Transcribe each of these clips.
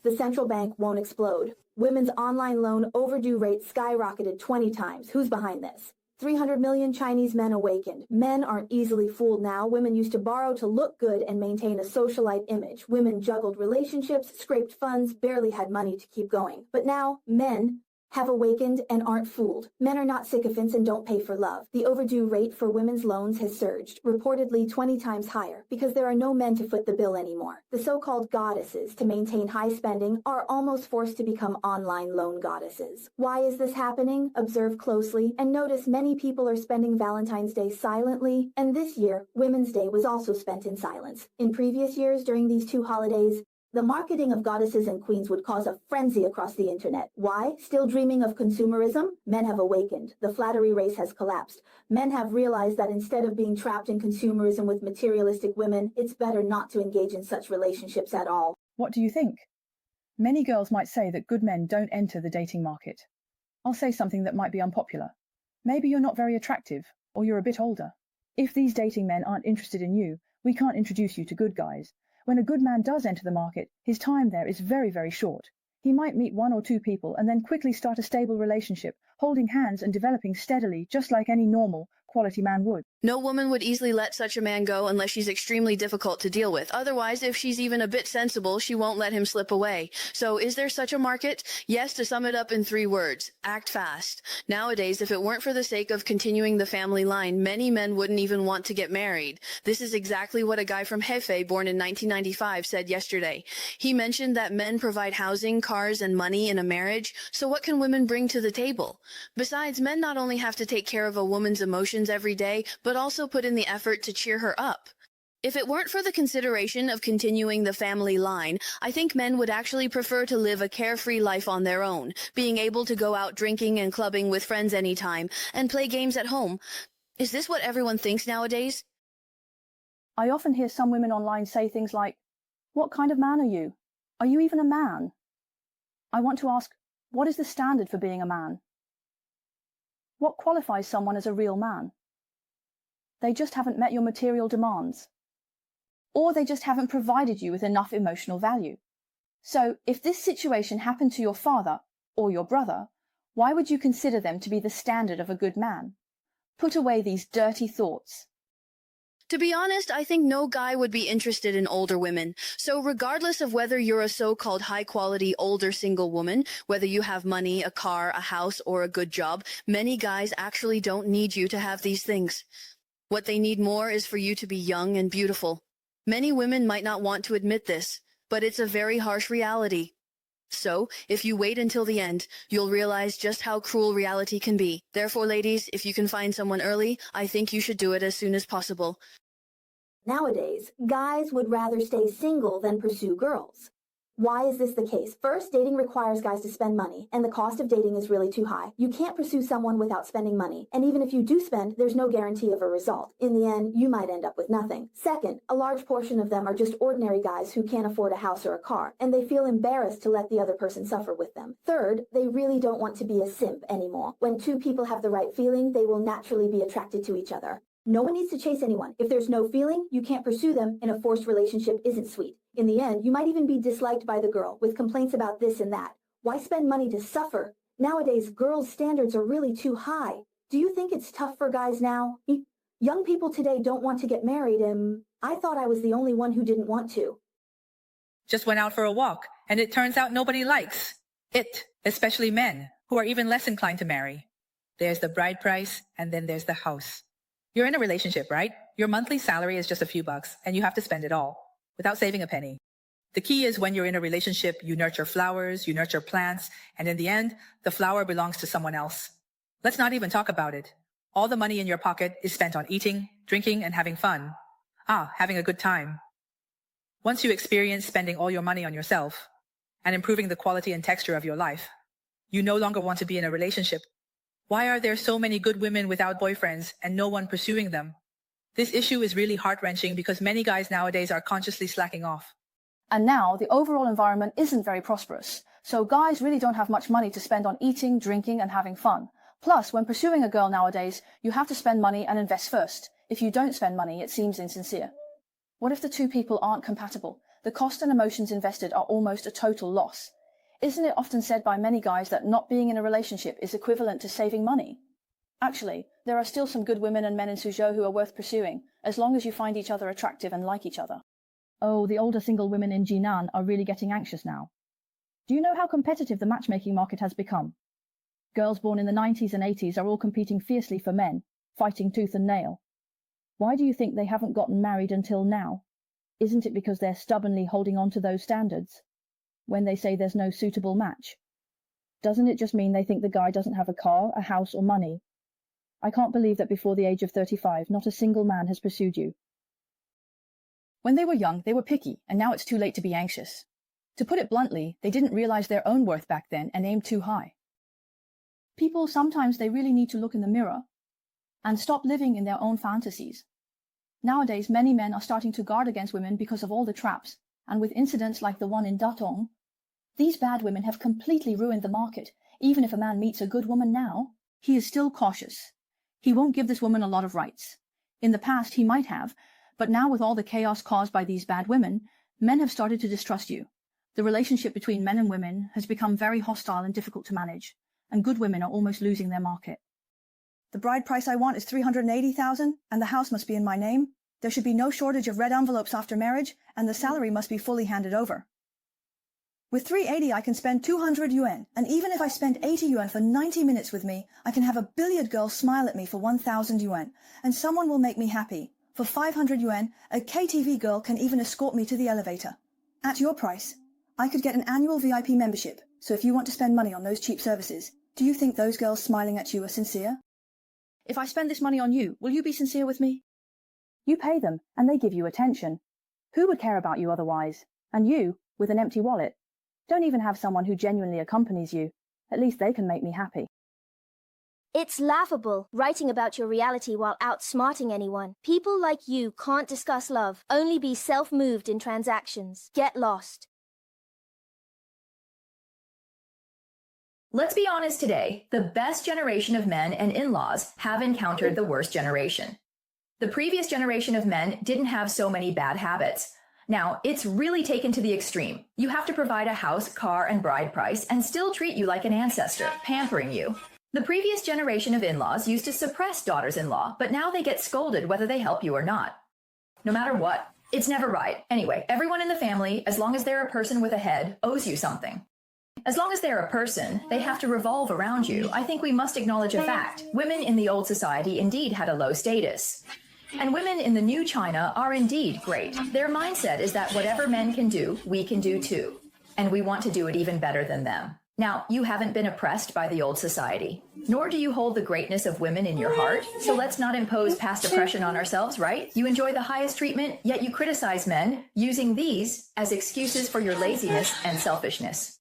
The central bank won't explode. Women's online loan overdue rate skyrocketed 20 times. Who's behind this? 300 million Chinese men awakened. Men aren't easily fooled now. Women used to borrow to look good and maintain a socialite image. Women juggled relationships, scraped funds, barely had money to keep going. But now, men have awakened and aren't fooled. Men are not sycophants and don't pay for love. The overdue rate for women's loans has surged, reportedly 20 times higher, because there are no men to foot the bill anymore. The so-called goddesses, to maintain high spending, are almost forced to become online loan goddesses. Why is this happening? Observe closely and notice many people are spending Valentine's Day silently, and this year, Women's Day was also spent in silence. In previous years during these two holidays, the marketing of goddesses and queens would cause a frenzy across the internet. Why? Still dreaming of consumerism? Men have awakened. The flattery race has collapsed. Men have realized that instead of being trapped in consumerism with materialistic women, it's better not to engage in such relationships at all. What do you think? Many girls might say that good men don't enter the dating market. I'll say something that might be unpopular. Maybe you're not very attractive, or you're a bit older. If these dating men aren't interested in you, we can't introduce you to good guys. When a good man does enter the market, his time there is very, very short. He might meet one or two people and then quickly start a stable relationship, holding hands and developing steadily, just like any normal, quality man would. No woman would easily let such a man go unless she's extremely difficult to deal with. Otherwise, if she's even a bit sensible, she won't let him slip away. So is there such a market? Yes, to sum it up in 3 words, act fast. Nowadays, if it weren't for the sake of continuing the family line, many men wouldn't even want to get married. This is exactly what a guy from Hefei, born in 1995, said yesterday. He mentioned that men provide housing, cars, and money in a marriage, so what can women bring to the table? Besides, men not only have to take care of a woman's emotions every day, but also put in the effort to cheer her up. If it weren't for the consideration of continuing the family line, I think men would actually prefer to live a carefree life on their own, being able to go out drinking and clubbing with friends anytime, and play games at home. Is this what everyone thinks nowadays? I often hear some women online say things like, "What kind of man are you? Are you even a man?" I want to ask, what is the standard for being a man? What qualifies someone as a real man? They just haven't met your material demands. Or they just haven't provided you with enough emotional value. So, if this situation happened to your father or your brother, why would you consider them to be the standard of a good man? Put away these dirty thoughts. To be honest, I think no guy would be interested in older women. So regardless of whether you're a so-called high-quality older single woman, whether you have money, a car, a house, or a good job, many guys actually don't need you to have these things. What they need more is for you to be young and beautiful. Many women might not want to admit this, but it's a very harsh reality. So, if you wait until the end, you'll realize just how cruel reality can be. Therefore, ladies, if you can find someone early, I think you should do it as soon as possible. Nowadays, guys would rather stay single than pursue girls. Why is this the case? First, dating requires guys to spend money, and the cost of dating is really too high. You can't pursue someone without spending money, and even if you do spend, there's no guarantee of a result. In the end, you might end up with nothing. Second, a large portion of them are just ordinary guys who can't afford a house or a car, and they feel embarrassed to let the other person suffer with them. Third, they really don't want to be a simp anymore. When two people have the right feeling, they will naturally be attracted to each other. No one needs to chase anyone. If there's no feeling, you can't pursue them, and a forced relationship isn't sweet. In the end, you might even be disliked by the girl, with complaints about this and that. Why spend money to suffer? Nowadays, girls' standards are really too high. Do you think it's tough for guys now? Young people today don't want to get married, and I thought I was the only one who didn't want to. Just went out for a walk, and it turns out nobody likes it, especially men, who are even less inclined to marry. There's the bride price, and then there's the house. You're in a relationship, right? Your monthly salary is just a few bucks, and you have to spend it all, without saving a penny. The key is when you're in a relationship, you nurture flowers, you nurture plants, and in the end, the flower belongs to someone else. Let's not even talk about it. All the money in your pocket is spent on eating, drinking, and having fun. Having a good time. Once you experience spending all your money on yourself and improving the quality and texture of your life, you no longer want to be in a relationship. Why are there so many good women without boyfriends and no one pursuing them? This issue is really heart-wrenching because many guys nowadays are consciously slacking off. And now, the overall environment isn't very prosperous, so guys really don't have much money to spend on eating, drinking, and having fun. Plus, when pursuing a girl nowadays, you have to spend money and invest first. If you don't spend money, it seems insincere. What if the two people aren't compatible? the cost and emotions invested are almost a total loss. Isn't it often said by many guys that not being in a relationship is equivalent to saving money? Actually, there are still some good women and men in Suzhou who are worth pursuing, as long as you find each other attractive and like each other. Oh, the older single women in Jinan are really getting anxious now. Do you know how competitive the matchmaking market has become? Girls born in the 90s and 80s are all competing fiercely for men, fighting tooth and nail. Why do you think they haven't gotten married until now? Isn't it because they're stubbornly holding on to those standards? When they say there's no suitable match? Doesn't it just mean they think the guy doesn't have a car, a house, or money? I can't believe that before the age of 35, not a single man has pursued you. When they were young, they were picky, and now it's too late to be anxious. To put it bluntly, they didn't realize their own worth back then and aimed too high. People, sometimes they really need to look in the mirror and stop living in their own fantasies. Nowadays, many men are starting to guard against women because of all the traps, and with incidents like the one in Datong, these bad women have completely ruined the market. Even if a man meets a good woman now, he is still cautious. He won't give this woman a lot of rights. In the past, he might have, but now with all the chaos caused by these bad women, men have started to distrust you. The relationship between men and women has become very hostile and difficult to manage, and good women are almost losing their market. The bride price I want is 380,000, and the house must be in my name. There should be no shortage of red envelopes after marriage, and the salary must be fully handed over. With 380 I can spend 200 yuan, and even if I spend 80 yuan for 90 minutes with me, I can have a billiard girl smile at me for 1,000 yuan, and someone will make me happy. For 500 yuan, a KTV girl can even escort me to the elevator. At your price, I could get an annual VIP membership, so if you want to spend money on those cheap services, do you think those girls smiling at you are sincere? If I spend this money on you, will you be sincere with me? You pay them, and they give you attention. Who would care about you otherwise? And you, with an empty wallet, don't even have someone who genuinely accompanies you. At least they can make me happy. It's laughable, writing about your reality while outsmarting anyone. People like you can't discuss love, only be self-moved in transactions. Get lost. Let's be honest today, the best generation of men and in-laws have encountered the worst generation. The previous generation of men didn't have so many bad habits. Now, it's really taken to the extreme. You have to provide a house, car, and bride price and still treat you like an ancestor, pampering you. The previous generation of in-laws used to suppress daughters-in-law, but now they get scolded whether they help you or not. No matter what, it's never right. Anyway, everyone in the family, as long as they're a person with a head, owes you something. As long as they're a person, they have to revolve around you. I think we must acknowledge a fact. Women in the old society indeed had a low status. And women in the new China are indeed great. Their mindset is that whatever men can do, we can do too. And we want to do it even better than them. Now, you haven't been oppressed by the old society, nor do you hold the greatness of women in your heart. So let's not impose past oppression on ourselves, right? You enjoy the highest treatment, yet you criticize men, using these as excuses for your laziness and selfishness.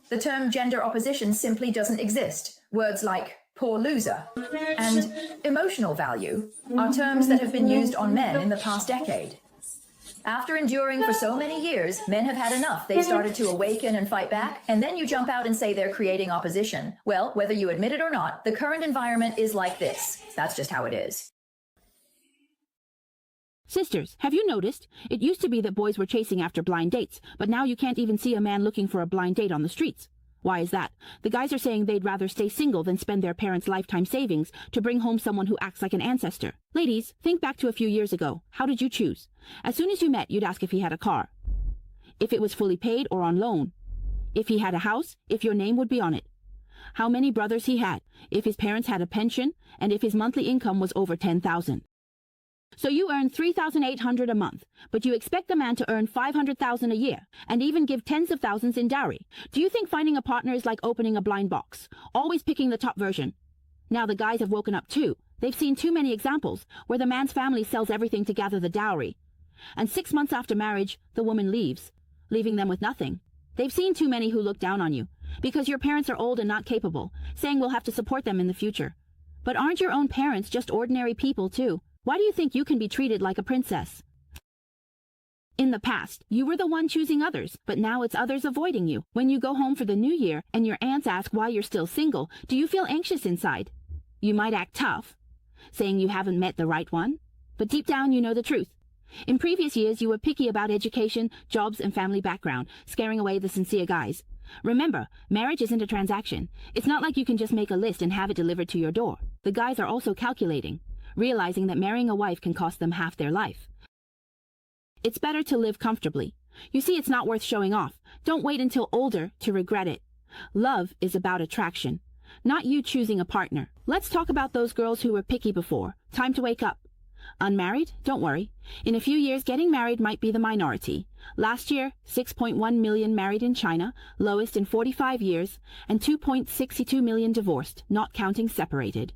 The term gender opposition simply doesn't exist. Words like poor loser and emotional value are terms that have been used on men in the past decade. After enduring for so many years, men have had enough. They started to awaken and fight back, and then you jump out and say they're creating opposition. Well, whether you admit it or not, the current environment is like this. That's just how it is. Sisters, have you noticed? It used to be that boys were chasing after blind dates, but now you can't even see a man looking for a blind date on the streets. Why is that? The guys are saying they'd rather stay single than spend their parents' lifetime savings to bring home someone who acts like an ancestor. Ladies, think back to a few years ago. How did you choose? As soon as you met, you'd ask if he had a car, if it was fully paid or on loan, if he had a house, if your name would be on it, how many brothers he had, if his parents had a pension, and if his monthly income was over 10,000. So you earn 3,800 a month, but you expect the man to earn 500,000 a year, and even give tens of thousands in dowry. Do you think finding a partner is like opening a blind box, always picking the top version? Now the guys have woken up too. They've seen too many examples where the man's family sells everything to gather the dowry. And 6 months after marriage, the woman leaves, leaving them with nothing. They've seen too many who look down on you, because your parents are old and not capable, saying we'll have to support them in the future. But aren't your own parents just ordinary people too? Why do you think you can be treated like a princess? In the past, you were the one choosing others, but now it's others avoiding you. When you go home for the new year and your aunts ask why you're still single, do you feel anxious inside? You might act tough, saying you haven't met the right one, but deep down you know the truth. In previous years, you were picky about education, jobs, and family background, scaring away the sincere guys. Remember, marriage isn't a transaction. It's not like you can just make a list and have it delivered to your door. The guys are also calculating, realizing that marrying a wife can cost them half their life. It's better to live comfortably. You see, it's not worth showing off. Don't wait until older to regret it. Love is about attraction, not you choosing a partner. Let's talk about those girls who were picky before. Time to wake up. Unmarried? Don't worry. In a few years, getting married might be the minority. Last year, 6.1 million married in China, lowest in 45 years, and 2.62 million divorced, not counting separated.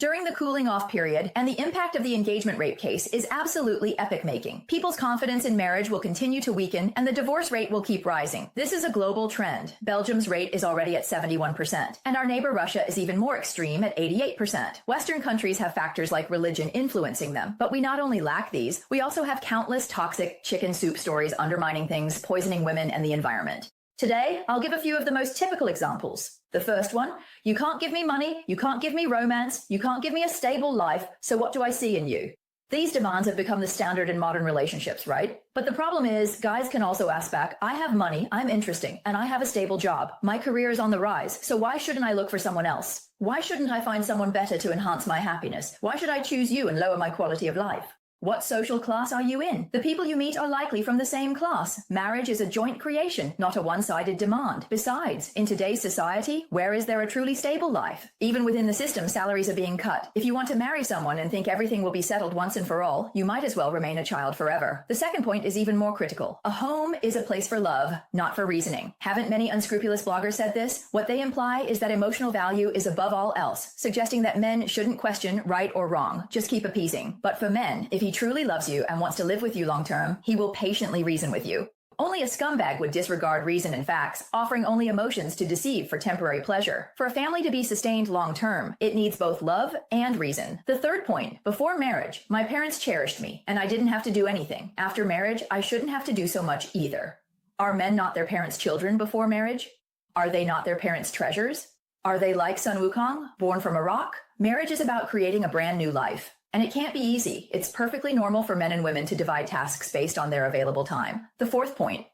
During the cooling off period, and the impact of the engagement rape case is absolutely epic-making. People's confidence in marriage will continue to weaken, and the divorce rate will keep rising. This is a global trend. Belgium's rate is already at 71%, and our neighbor Russia is even more extreme at 88%. Western countries have factors like religion influencing them, but we not only lack these, we also have countless toxic chicken soup stories undermining things, poisoning women and the environment. Today, I'll give a few of the most typical examples. The first one, you can't give me money, you can't give me romance, you can't give me a stable life, so what do I see in you? These demands have become the standard in modern relationships, right? But the problem is, guys can also ask back, I have money, I'm interesting, and I have a stable job. My career is on the rise, so why shouldn't I look for someone else? Why shouldn't I find someone better to enhance my happiness? Why should I choose you and lower my quality of life? What social class are you in? The people you meet are likely from the same class. Marriage is a joint creation, not a one-sided demand. Besides, in today's society, where is there a truly stable life? Even within the system, salaries are being cut. If you want to marry someone and think everything will be settled once and for all, you might as well remain a child forever. The second point is even more critical. A home is a place for love, not for reasoning. Haven't many unscrupulous bloggers said this? What they imply is that emotional value is above all else, suggesting that men shouldn't question right or wrong, just keep appeasing. But for men, if he truly loves you and wants to live with you long term, he will patiently reason with you. Only a scumbag would disregard reason and facts, offering only emotions to deceive for temporary pleasure. For a family to be sustained long term, it needs both love and reason. The third point, before marriage, my parents cherished me, and I didn't have to do anything. After marriage, I shouldn't have to do so much either. Are men not their parents' children before marriage? Are they not their parents' treasures? Are they like Sun Wukong, born from Iraq? Marriage is about creating a brand new life. And it can't be easy. It's perfectly normal for men and women to divide tasks based on their available time. The fourth point.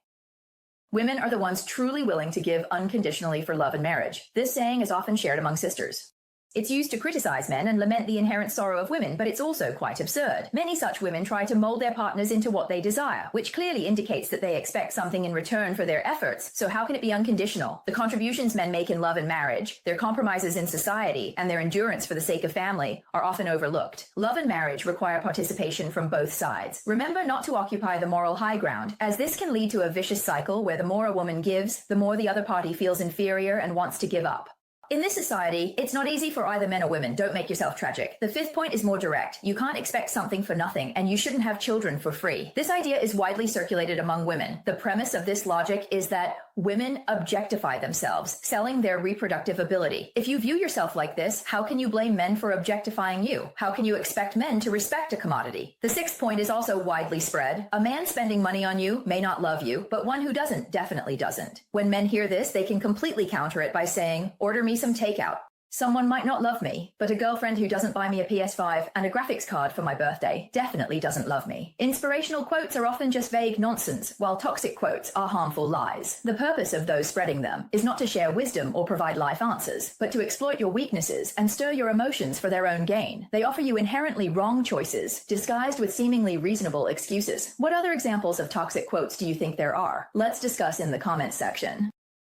Women are the ones truly willing to give unconditionally for love and marriage. This saying is often shared among sisters. It's used to criticize men and lament the inherent sorrow of women, but it's also quite absurd. Many such women try to mold their partners into what they desire, which clearly indicates that they expect something in return for their efforts. So how can it be unconditional? The contributions men make in love and marriage, their compromises in society, and their endurance for the sake of family are often overlooked. Love and marriage require participation from both sides. Remember not to occupy the moral high ground, as this can lead to a vicious cycle where the more a woman gives, the more the other party feels inferior and wants to give up. In this society, it's not easy for either men or women. Don't make yourself tragic. The fifth point is more direct. You can't expect something for nothing, and you shouldn't have children for free. This idea is widely circulated among women. The premise of this logic is that women objectify themselves, selling their reproductive ability. If you view yourself like this, how can you blame men for objectifying you? How can you expect men to respect a commodity? The sixth point is also widely spread. A man spending money on you may not love you, but one who doesn't definitely doesn't. When men hear this, they can completely counter it by saying, order me some takeout. Someone might not love me, but a girlfriend who doesn't buy me a PS5 and a graphics card for my birthday definitely doesn't love me. Inspirational quotes are often just vague nonsense, while toxic quotes are harmful lies. The purpose of those spreading them is not to share wisdom or provide life answers, but to exploit your weaknesses and stir your emotions for their own gain. They offer you inherently wrong choices, disguised with seemingly reasonable excuses. What other examples of toxic quotes do you think there are? Let's discuss in the comments section.